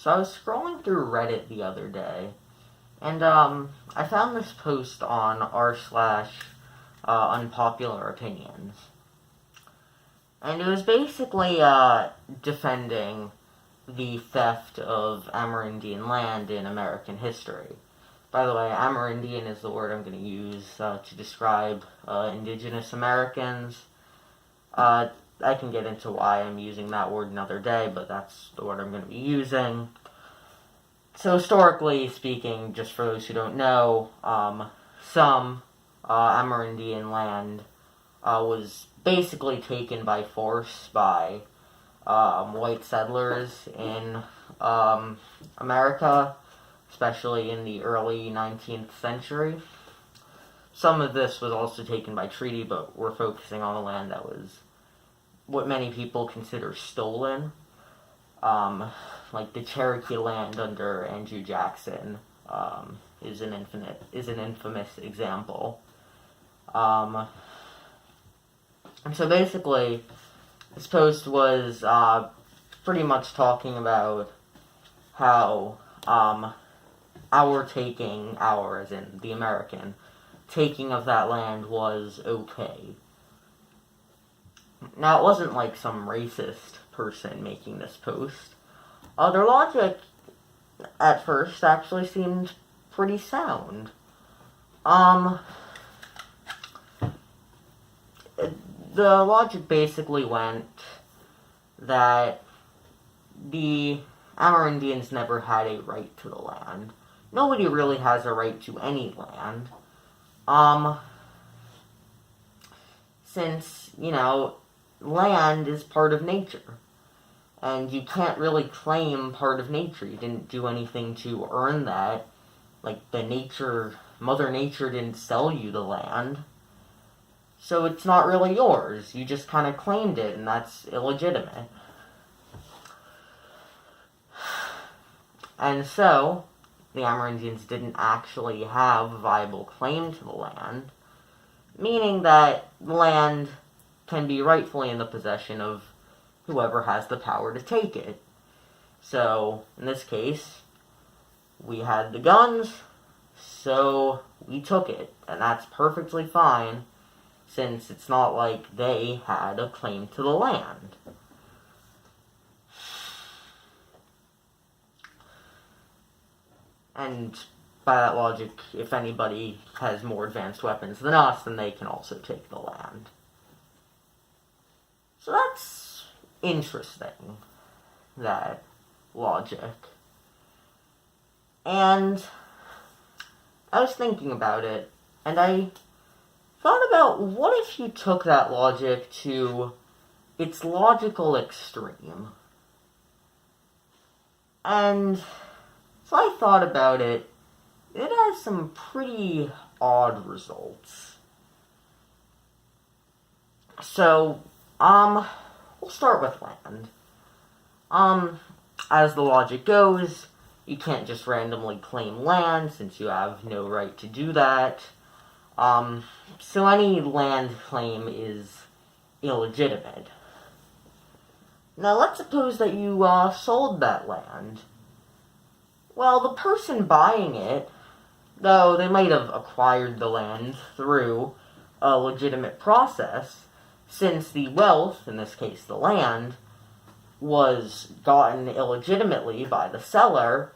So I was scrolling through Reddit the other day, and I found this post on r slash unpopular opinions, and it was basically defending the theft of Amerindian land in American history. By the way, Amerindian is the word I'm going to use to describe indigenous Americans. I can get into why I'm using that word another day, but that's the word I'm going to be using. So historically speaking, just for those who don't know, some Amerindian land was basically taken by force by white settlers in America, especially in the early 19th century. Some of this was also taken by treaty, but we're focusing on the land that was what many people consider stolen. Like the Cherokee land under Andrew Jackson is an infamous example. And so basically, this post was pretty much talking about how as in the American, taking of that land was okay. Now, it wasn't like some racist person making this post. Their logic, at first, actually seemed pretty sound. The logic basically went that the Amerindians never had a right to the land. Nobody really has a right to any land. Since, land is part of nature. And you can't really claim part of nature. You didn't do anything to earn that. Like, Mother Nature didn't sell you the land. So it's not really yours. You just kind of claimed it, and that's illegitimate. And so, the Amerindians didn't actually have a viable claim to the land, meaning that land can be rightfully in the possession of whoever has the power to take it. So, in this case, we had the guns, so we took it, and that's perfectly fine, since it's not like they had a claim to the land. And by that logic, if anybody has more advanced weapons than us, then they can also take the land. So that's interesting, that logic. And I was thinking about it, and I thought about what if you took that logic to its logical extreme. And so I thought about it. It has some pretty odd results. So, we'll start with land. As the logic goes, you can't just randomly claim land since you have no right to do that. So any land claim is illegitimate. Now let's suppose that you sold that land. Well, the person buying it, though they might have acquired the land through a legitimate process, since the wealth, in this case the land, was gotten illegitimately by the seller,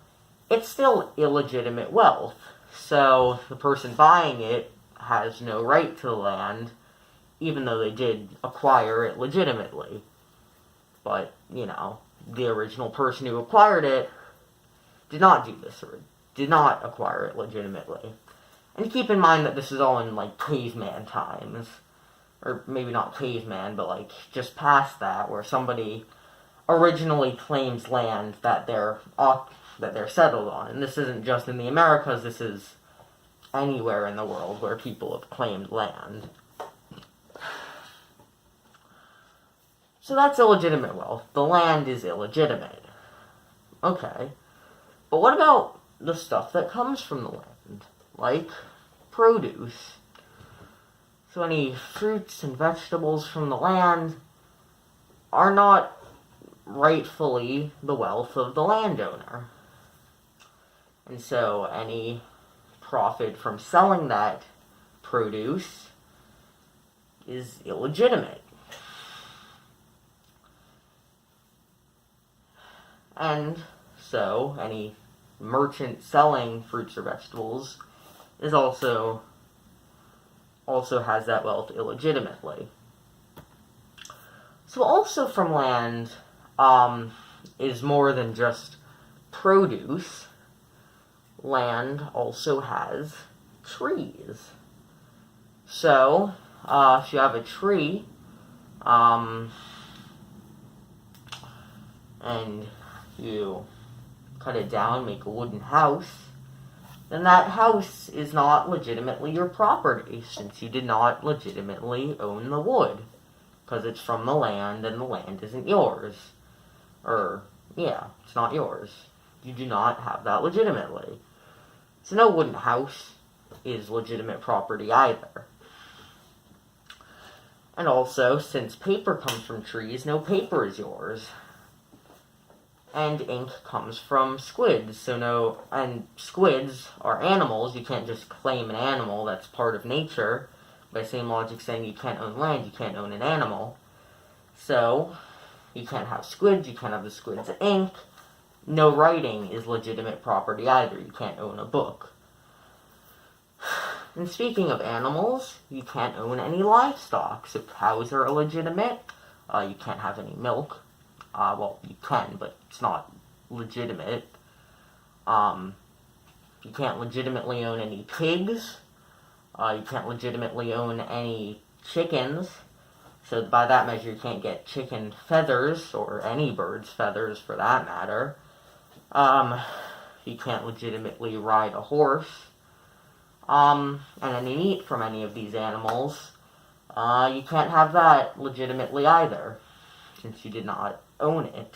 it's still illegitimate wealth. So the person buying it has no right to the land, even though they did acquire it legitimately. But, the original person who acquired it did not do this, or did not acquire it legitimately. And keep in mind that this is all in, caveman times. Or maybe not caveman, but, just past that, where somebody originally claims land that they're settled on. And this isn't just in the Americas, this is anywhere in the world where people have claimed land. So that's illegitimate wealth. The land is illegitimate. Okay. But what about the stuff that comes from the land? Like produce. So any fruits and vegetables from the land are not rightfully the wealth of the landowner. And so any profit from selling that produce is illegitimate. And so any merchant selling fruits or vegetables is also has that wealth illegitimately. So also from land is more than just produce. Land also has trees. So if you have a tree and you cut it down, make a wooden house, then that house is not legitimately your property, since you did not legitimately own the wood, because it's from the land and the land isn't yours. It's not yours. You do not have that legitimately. So no wooden house is legitimate property either. And also, since paper comes from trees, no paper is yours. And ink comes from squids, and squids are animals. You can't just claim an animal that's part of nature. By same logic saying you can't own land, you can't own an animal. So, you can't have squids, you can't have the squid's ink. No writing is legitimate property either. You can't own a book. And speaking of animals, you can't own any livestock. So cows are illegitimate. You can't have any milk. You can, but it's not legitimate. You can't legitimately own any pigs. You can't legitimately own any chickens. So by that measure, you can't get chicken feathers, or any bird's feathers for that matter. You can't legitimately ride a horse. And any meat from any of these animals, you can't have that legitimately either, since you did not own it.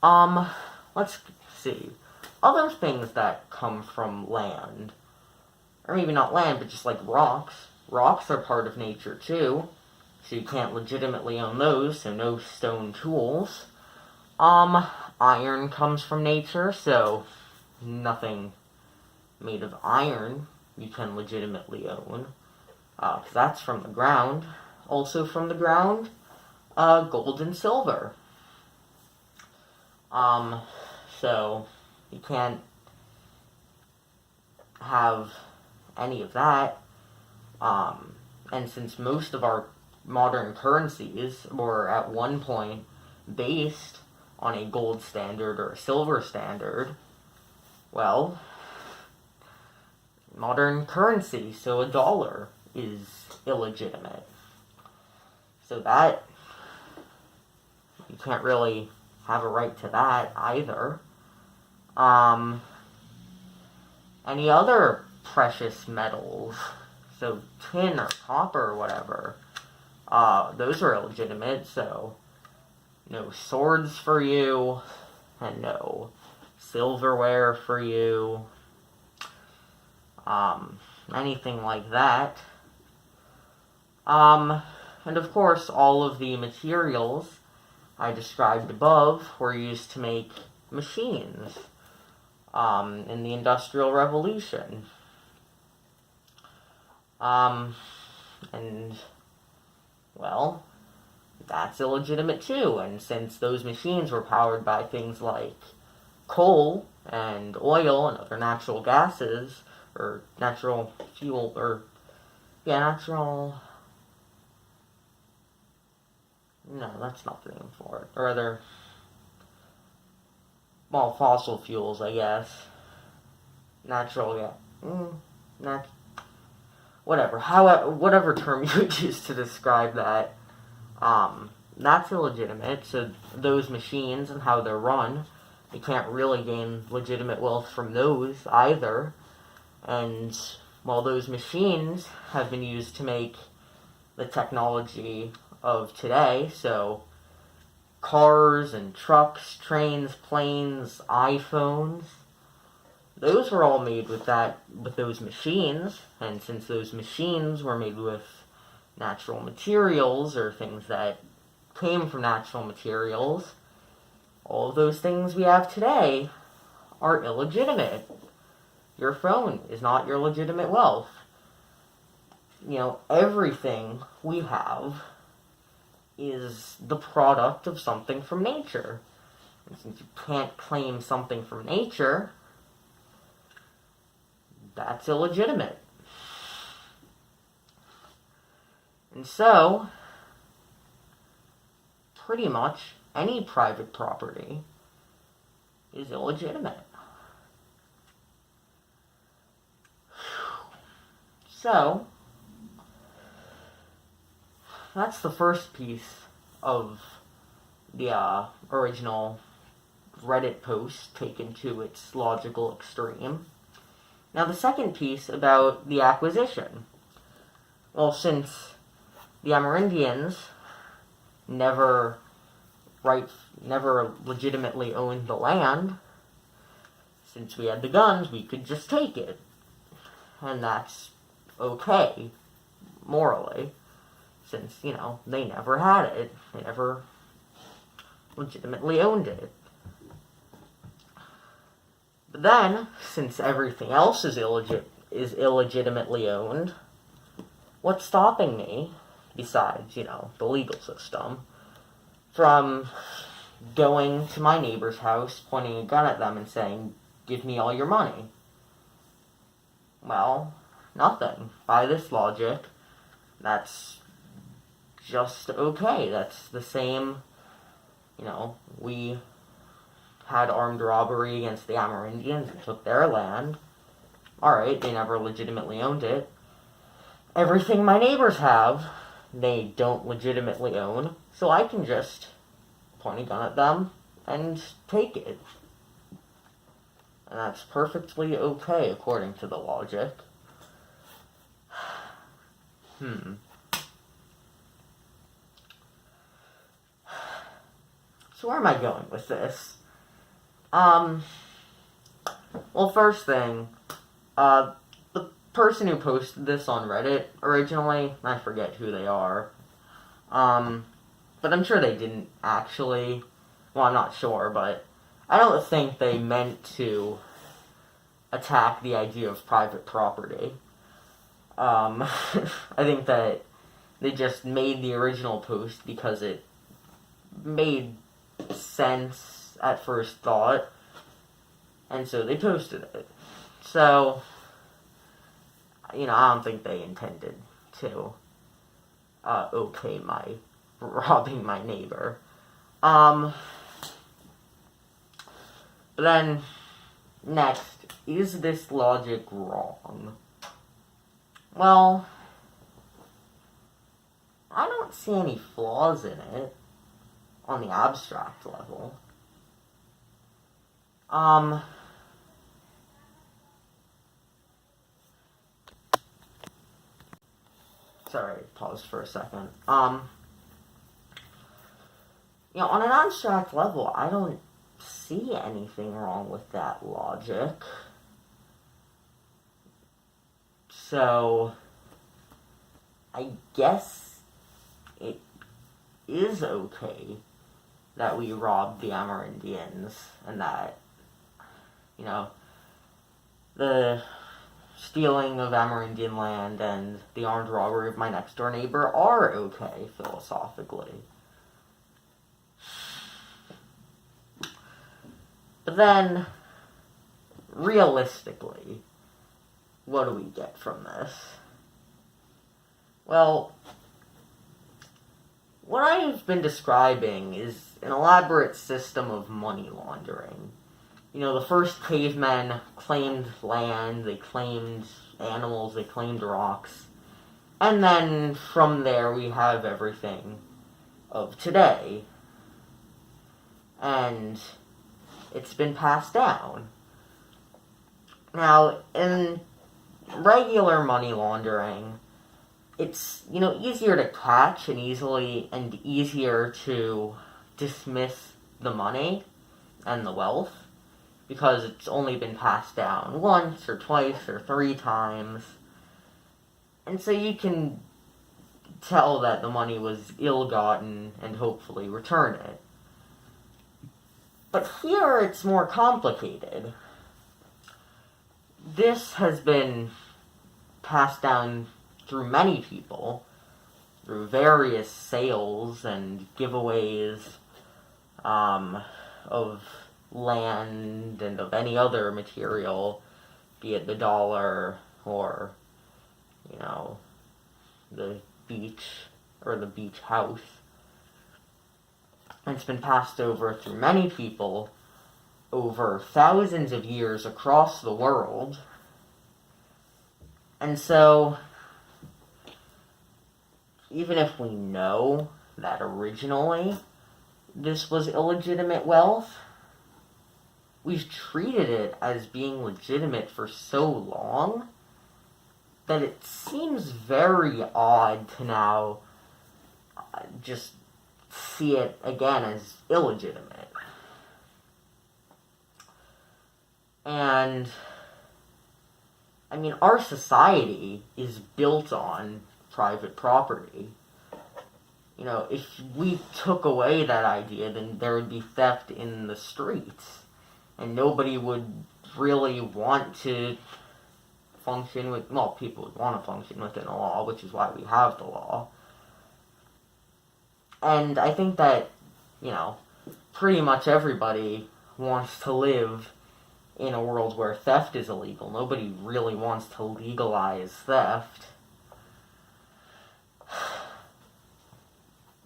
Let's see. Other things that come from land, or maybe not land, but just like rocks. Rocks are part of nature too, so you can't legitimately own those, so no stone tools. Iron comes from nature, so nothing made of iron you can legitimately own, because that's from the ground. Also from the ground, gold and silver. So you can't have any of that. And since most of our modern currencies were at one point based on a gold standard or a silver standard, well, modern currency, so a dollar, is illegitimate. So that, you can't really have a right to that either. Any other precious metals, so tin or copper or whatever, those are illegitimate, so no swords for you, and no silverware for you, anything like that. And of course, all of the materials I described above were used to make machines, in the Industrial Revolution. And, well, that's illegitimate too, and since those machines were powered by things like coal and oil and other natural gases, or natural fuel, no, that's not the name for it, or other, fossil fuels, I guess, whatever term you would use to describe that, that's illegitimate. So those machines and how they're run, you can't really gain legitimate wealth from those either. And while those machines have been used to make the technology of today, so cars and trucks, trains, planes, iPhones, those were all made with those machines. And since those machines were made with natural materials, or things that came from natural materials, all of those things we have today are illegitimate. Your phone is not your legitimate wealth. Everything we have is the product of something from nature. And since you can't claim something from nature, that's illegitimate. And so, pretty much any private property is illegitimate. So, that's the first piece of the original Reddit post taken to its logical extreme. Now, the second piece about the acquisition. Well, since the Amerindians never legitimately owned the land, since we had the guns, we could just take it. And that's okay, morally, since, they never had it. They never legitimately owned it. But then, since everything else is illegitimately owned, what's stopping me, besides, the legal system, from going to my neighbor's house, pointing a gun at them and saying, "Give me all your money"? Well, nothing. By this logic, that's just okay. That's the same, we had armed robbery against the Amerindians and took their land. Alright, they never legitimately owned it. Everything my neighbors have, they don't legitimately own, so I can just point a gun at them and take it. And that's perfectly okay according to the logic. So where am I going with this? Well, first thing, the person who posted this on Reddit originally, I forget who they are, but I'm sure they didn't actually, well, I'm not sure, but I don't think they meant to attack the idea of private property. I think that they just made the original post because it made sense at first thought, and so they posted it. So, I don't think they intended to okay my robbing my neighbor. But then, next, is this logic wrong? Well, I don't see any flaws in it on the abstract level. Sorry, pause for a second. On an abstract level, I don't see anything wrong with that logic. So, I guess it is okay that we robbed the Amerindians and that, the stealing of Amerindian land and the armed robbery of my next door neighbor are okay philosophically. But then, realistically, what do we get from this? Well, what I've been describing is an elaborate system of money laundering. The first cavemen claimed land, they claimed animals, they claimed rocks, and then from there we have everything of today. And it's been passed down. Now, in regular money laundering, it's, easier to catch and easier to dismiss the money and the wealth because it's only been passed down once or twice or 3 times. And so you can tell that the money was ill-gotten and hopefully return it. But here it's more complicated. This has been passed down through many people, through various sales and giveaways of land and of any other material, be it the dollar or, the beach or the beach house. And it's been passed over through many people over thousands of years across the world. And so, even if we know that originally this was illegitimate wealth, we've treated it as being legitimate for so long that it seems very odd to now just see it again as illegitimate. And, our society is built on private property. If we took away that idea, then there would be theft in the streets, and nobody would really want to function with, people would want to function within a law, which is why we have the law. And I think that, pretty much everybody wants to live in a world where theft is illegal. Nobody really wants to legalize theft.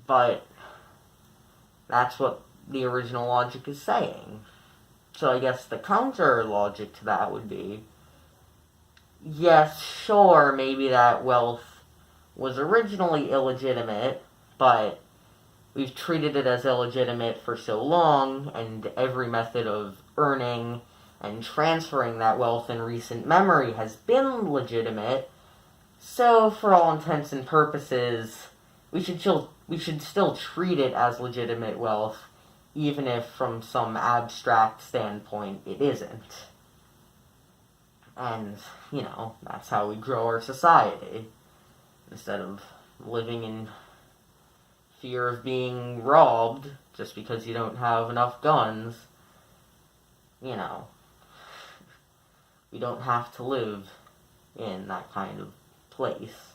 But that's what the original logic is saying. So I guess the counter logic to that would be, yes, sure, maybe that wealth was originally illegitimate, but we've treated it as illegitimate for so long, and every method of earning and transferring that wealth in recent memory has been legitimate, so for all intents and purposes, we should still treat it as legitimate wealth, even if from some abstract standpoint it isn't. And, that's how we grow our society. Instead of living in fear of being robbed just because you don't have enough guns, we don't have to live in that kind of place.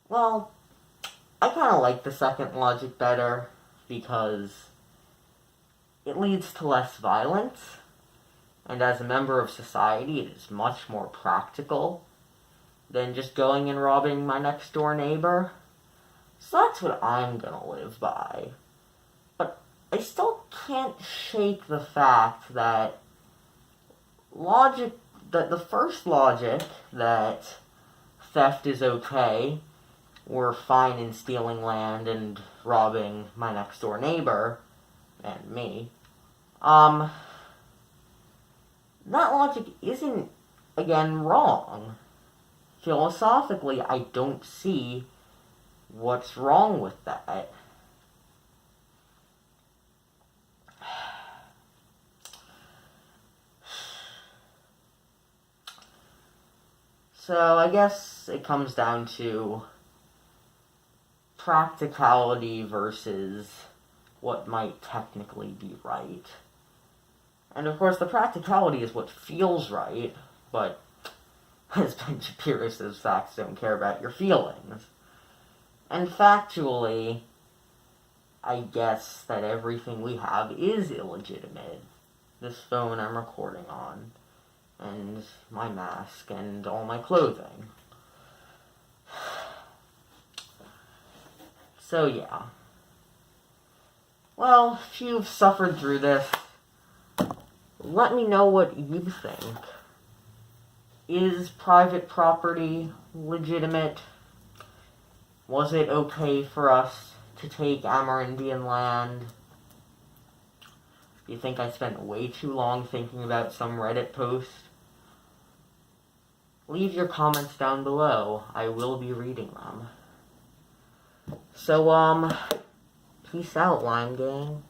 Well, I kind of like the second logic better because it leads to less violence, and as a member of society, it is much more practical than just going and robbing my next door neighbor. So that's what I'm gonna live by. But I still can't shake the fact that the first logic, that theft is okay, we're fine in stealing land and robbing my next door neighbor, and me, that logic isn't, again, wrong. Philosophically, I don't see what's wrong with that. So I guess it comes down to practicality versus what might technically be right. And of course, the practicality is what feels right, but as Ben Shapiro says, facts don't care about your feelings. And factually, I guess that everything we have is illegitimate. This phone I'm recording on, and my mask, and all my clothing. So yeah. Well, if you've suffered through this, let me know what you think. Is private property legitimate? Was it okay for us to take Amerindian land? Do you think I spent way too long thinking about some Reddit post? Leave your comments down below. I will be reading them. So, peace out, Lime Gang.